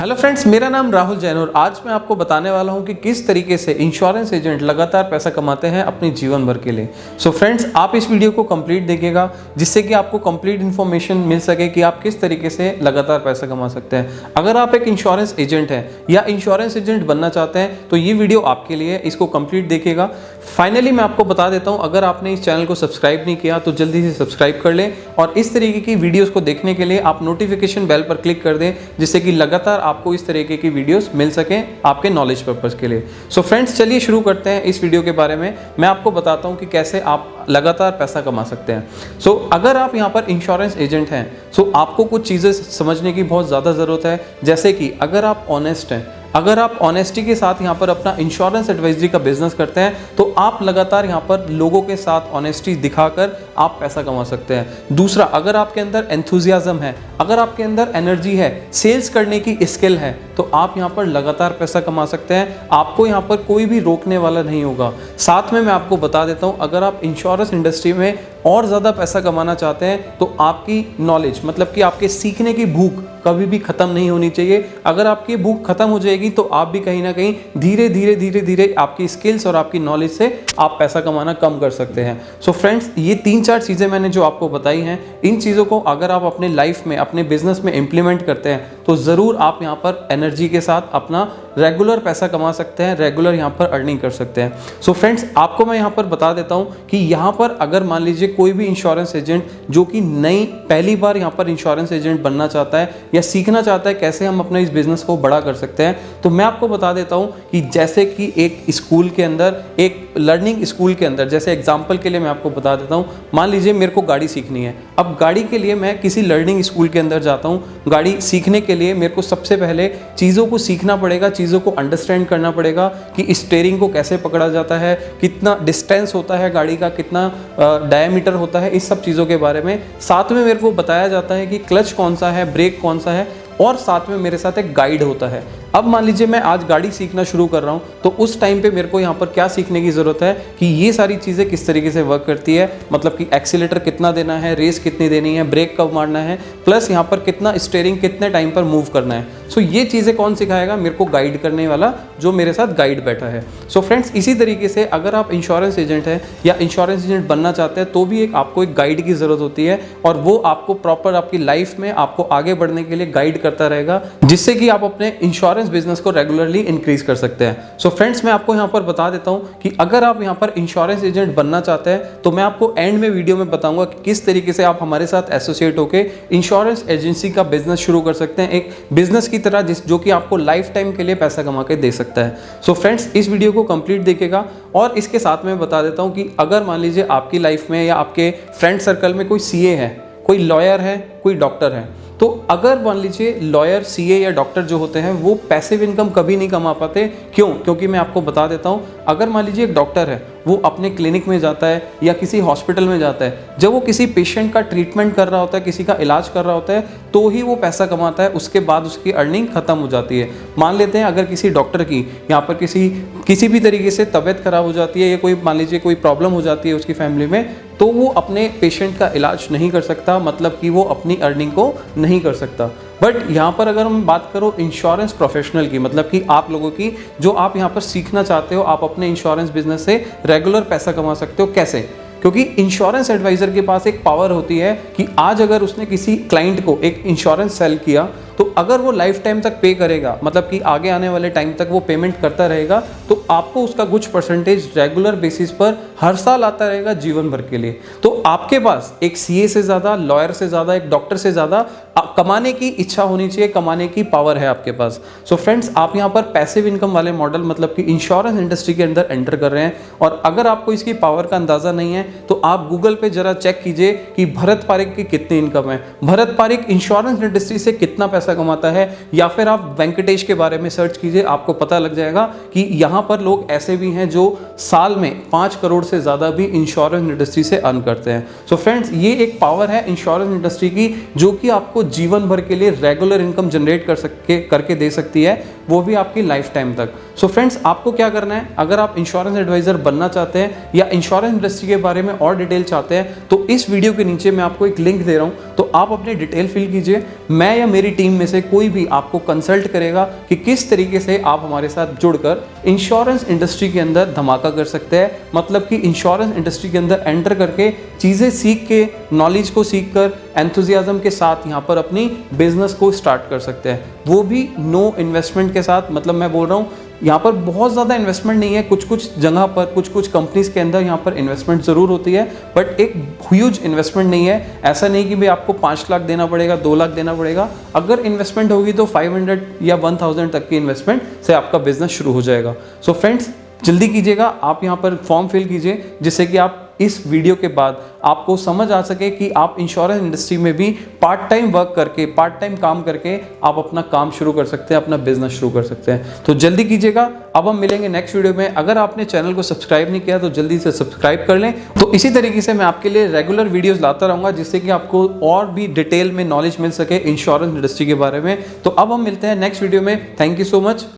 Hello friends, मेरा नाम राहुल जैन और आज मैं आपको बताने वाला हूं कि किस तरीके से इंश्योरेंस एजेंट लगातार पैसा कमाते हैं अपने जीवन भर के लिए। सो फ्रेंड्स, आप इस वीडियो को कंप्लीट देखिएगा जिससे कि आपको कंप्लीट इन्फॉर्मेशन मिल सके कि आप किस तरीके से लगातार पैसा कमा सकते हैं। अगर आप एक इंश्योरेंस एजेंट हैं या इंश्योरेंस एजेंट बनना चाहते हैं तो ये वीडियो आपके लिए, इसको कंप्लीट देखिएगा। फाइनली मैं आपको बता देता हूँ, अगर आपने इस चैनल को सब्सक्राइब नहीं किया तो जल्दी से सब्सक्राइब कर लें और इस तरीके की वीडियोस को देखने के लिए आप नोटिफिकेशन बेल पर क्लिक कर दें जिससे कि लगातार आपको इस तरीके की वीडियोस मिल सकें आपके नॉलेज पर्पस के लिए। सो फ्रेंड्स, चलिए शुरू करते हैं इस वीडियो के बारे में। मैं आपको बताता हूं कि कैसे आप लगातार पैसा कमा सकते हैं। सो अगर आप यहां पर इंश्योरेंस एजेंट हैं सो आपको कुछ चीज़ें समझने की बहुत ज़्यादा ज़रूरत है। जैसे कि अगर आप ऑनेस्ट हैं, अगर आप ऑनेस्टी के साथ यहाँ पर अपना इंश्योरेंस एडवाइजरी का बिजनेस करते हैं तो आप लगातार यहाँ पर लोगों के साथ ऑनेस्टी दिखाकर आप पैसा कमा सकते हैं। दूसरा, अगर आपके अंदर एंथुजियाज्म है, अगर आपके अंदर एनर्जी है, सेल्स करने की स्किल है तो आप यहाँ पर लगातार पैसा कमा सकते हैं। आपको यहाँ पर कोई भी रोकने वाला नहीं होगा। साथ में मैं आपको बता देता हूँ, अगर आप इंश्योरेंस इंडस्ट्री में और ज़्यादा पैसा कमाना चाहते हैं तो आपकी नॉलेज, मतलब कि आपके सीखने की भूख कभी भी ख़त्म नहीं होनी चाहिए। अगर आपकी भूख ख़त्म हो जाएगी तो आप भी कहीं ना कहीं धीरे धीरे आपकी स्किल्स और आपकी नॉलेज से आप पैसा कमाना कम कर सकते हैं। सो फ्रेंड्स, ये 3-4 चीज़ें मैंने जो आपको बताई हैं, इन चीज़ों को अगर आप अपने लाइफ में, अपने बिजनेस में इम्प्लीमेंट करते हैं तो ज़रूर आप यहाँ पर एनर्जी के साथ अपना रेगुलर पैसा कमा सकते हैं, रेगुलर यहाँ पर अर्निंग कर सकते हैं। सो फ्रेंड्स, आपको मैं यहाँ पर बता देता हूँ कि यहाँ पर अगर मान लीजिए कोई भी इंश्योरेंस एजेंट जो कि पहली बार यहाँ पर इंश्योरेंस एजेंट बनना चाहता है या सीखना चाहता है कैसे हम अपने इस बिजनेस को बड़ा कर सकते हैं, तो मैं आपको बता देता हूँ कि जैसे कि एक स्कूल के अंदर, एक लर्निंग स्कूल के अंदर, जैसे एग्जाम्पल के लिए मैं आपको बता देता हूँ, मान लीजिए मेरे को गाड़ी सीखनी है। अब गाड़ी के लिए मैं किसी लर्निंग स्कूल के अंदर जाता हूँ। गाड़ी सीखने के लिए मेरे को सबसे पहले चीज़ों को सीखना पड़ेगा, चीज़ों को अंडरस्टैंड करना पड़ेगा कि स्टीयरिंग को कैसे पकड़ा जाता है, कितना डिस्टेंस होता है गाड़ी का, कितना डायमीटर होता है, इस सब चीज़ों के बारे में। साथ में मेरे को बताया जाता है कि क्लच कौन सा है, ब्रेक कौन सा है, और साथ में मेरे साथ एक गाइड होता है। अब मान लीजिए मैं आज गाड़ी सीखना शुरू कर रहा हूँ तो उस टाइम पे मेरे को यहाँ पर क्या सीखने की ज़रूरत है कि ये सारी चीज़ें किस तरीके से वर्क करती है, मतलब कि एक्सीलेटर कितना देना है, रेस कितनी देनी है, ब्रेक कब मारना है, प्लस यहाँ पर कितना स्टीयरिंग कितने टाइम पर मूव करना है। सो ये चीज़ें कौन सिखाएगा? मेरे को गाइड करने वाला जो मेरे साथ गाइड बैठा है। सो फ्रेंड्स, इसी तरीके से अगर आप इंश्योरेंस एजेंट हैं या इंश्योरेंस एजेंट बनना चाहते हैं तो भी आपको एक गाइड की ज़रूरत होती है और वो आपको प्रॉपर आपकी लाइफ में आपको आगे बढ़ने के लिए गाइड करता रहेगा जिससे कि आप अपने इंश्योरेंस बिजनेस को रेगुलरली इंक्रीज कर सकते हैं। सो फ्रेंड्स, मैं आपको यहाँ पर बता देता हूँ कि अगर आप यहाँ पर इंश्योरेंस एजेंट बनना चाहते हैं तो मैं आपको एंड में वीडियो में बताऊंगा कि किस तरीके से आप हमारे साथ एसोसिएट होकर इंश्योरेंस एजेंसी का बिजनेस शुरू कर सकते हैं, एक बिजनेस की तरह जो कि आपको लाइफ टाइम के लिए पैसा कमा के दे सकता है। सो फ्रेंड्स, इस वीडियो को कंप्लीट देखिएगा और इसके साथ में बता देता हूँ कि अगर मान लीजिए आपकी लाइफ में या आपके फ्रेंड सर्कल में कोई सीए है, कोई लॉयर है, कोई डॉक्टर है, तो अगर मान लीजिए लॉयर, सीए या डॉक्टर जो होते हैं वो पैसिव इनकम कभी नहीं कमा पाते। क्यों? क्योंकि मैं आपको बता देता हूँ, अगर मान लीजिए एक डॉक्टर है, वो अपने क्लिनिक में जाता है या किसी हॉस्पिटल में जाता है, जब वो किसी पेशेंट का ट्रीटमेंट कर रहा होता है, किसी का इलाज कर रहा होता है तो ही वो पैसा कमाता है, उसके बाद उसकी अर्निंग खत्म हो जाती है। मान लेते हैं अगर किसी डॉक्टर की यहाँ पर किसी भी तरीके से तबीयत खराब हो जाती है या कोई मान लीजिए कोई प्रॉब्लम हो जाती है उसकी फैमिली में, तो वो अपने पेशेंट का इलाज नहीं कर सकता, मतलब कि वो अपनी अर्निंग को नहीं कर सकता। बट यहाँ पर अगर हम बात करो इंश्योरेंस प्रोफेशनल की, मतलब कि आप लोगों की, जो आप यहाँ पर सीखना चाहते हो, आप अपने इंश्योरेंस बिजनेस से रेगुलर पैसा कमा सकते हो। कैसे? क्योंकि इंश्योरेंस एडवाइज़र के पास एक पावर होती है कि आज अगर उसने किसी क्लाइंट को एक इंश्योरेंस सेल किया तो अगर वो लाइफ टाइम तक पे करेगा, मतलब कि आगे आने वाले टाइम तक वो पेमेंट करता रहेगा, तो आपको उसका कुछ परसेंटेज रेगुलर बेसिस पर हर साल आता रहेगा जीवन भर के लिए। तो आपके पास एक सीए से ज़्यादा, लॉयर से ज़्यादा, एक डॉक्टर से ज़्यादा कमाने की इच्छा होनी चाहिए, कमाने की पावर है आपके पास। सो फ्रेंड्स, आप यहाँ पर पैसिव इनकम वाले मॉडल, मतलब कि इंश्योरेंस इंडस्ट्री के अंदर एंटर कर रहे हैं और अगर आपको इसकी पावर का अंदाज़ा नहीं है तो आप गूगल पे जरा चेक कीजिए कि भरत पारिक की कितनी इनकम है, भरत पारिक इंश्योरेंस इंडस्ट्री से कितना पैसा कमाता है, या फिर आप वेंकटेश के बारे में सर्च कीजिए, आपको पता लग जाएगा कि यहाँ पर लोग ऐसे भी हैं जो साल में 5 करोड़ से ज़्यादा भी इंश्योरेंस इंडस्ट्री से अर्न करते हैं। सो फ्रेंड्स, ये एक पावर है इंश्योरेंस इंडस्ट्री की जो कि आपको जीवन भर के लिए रेगुलर इनकम जनरेट करके दे सकती है, वो भी आपकी लाइफ टाइम तक। सो फ्रेंड्स, आपको क्या करना है, अगर आप इंश्योरेंस एडवाइजर बनना चाहते हैं या इंश्योरेंस इंडस्ट्री के बारे में और डिटेल चाहते हैं तो इस वीडियो के नीचे मैं आपको एक लिंक दे रहा हूं, तो आप अपनी डिटेल फिल कीजिए। मैं या मेरी टीम में से कोई भी आपको कंसल्ट करेगा कि किस तरीके से आप हमारे साथ जुड़कर इंश्योरेंस इंडस्ट्री के अंदर धमाका कर सकते हैं। मतलब कि इंश्योरेंस इंडस्ट्री के अंदर एंटर करके चीज़ें सीख के, नॉलेज को सीख कर, एंथुजियाज्म के साथ यहाँ पर अपनी बिजनेस को स्टार्ट कर सकते हैं, वो भी नो इन्वेस्टमेंट के साथ। मतलब मैं बोल रहा हूँ यहाँ पर बहुत ज़्यादा इन्वेस्टमेंट नहीं है, कुछ कुछ जगह पर, कुछ कुछ कंपनीज के अंदर यहाँ पर इन्वेस्टमेंट ज़रूर होती है, बट एक ह्यूज इन्वेस्टमेंट नहीं है। ऐसा नहीं कि भाई आपको 5 लाख देना पड़ेगा, 2 लाख देना पड़ेगा। अगर इन्वेस्टमेंट होगी तो 500 या 1000 तक की इन्वेस्टमेंट से आपका बिजनेस शुरू हो जाएगा। सो फ्रेंड्स, जल्दी कीजिएगा, आप यहाँ पर फॉर्म फिल कीजिए, जिससे कि आप इस वीडियो के बाद आपको समझ आ सके कि आप इंश्योरेंस इंडस्ट्री में भी पार्ट टाइम वर्क करके, पार्ट टाइम काम करके आप अपना काम शुरू कर सकते हैं, अपना बिजनेस शुरू कर सकते हैं। तो जल्दी कीजिएगा। अब हम मिलेंगे नेक्स्ट वीडियो में। अगर आपने चैनल को सब्सक्राइब नहीं किया तो जल्दी से सब्सक्राइब कर लें। तो इसी तरीके से मैं आपके लिए रेगुलर वीडियोस लाता रहूंगा, जिससे कि आपको और भी डिटेल में नॉलेज मिल सके इंश्योरेंस इंडस्ट्री के बारे में। तो अब हम मिलते हैं नेक्स्ट वीडियो में। Thank you so much.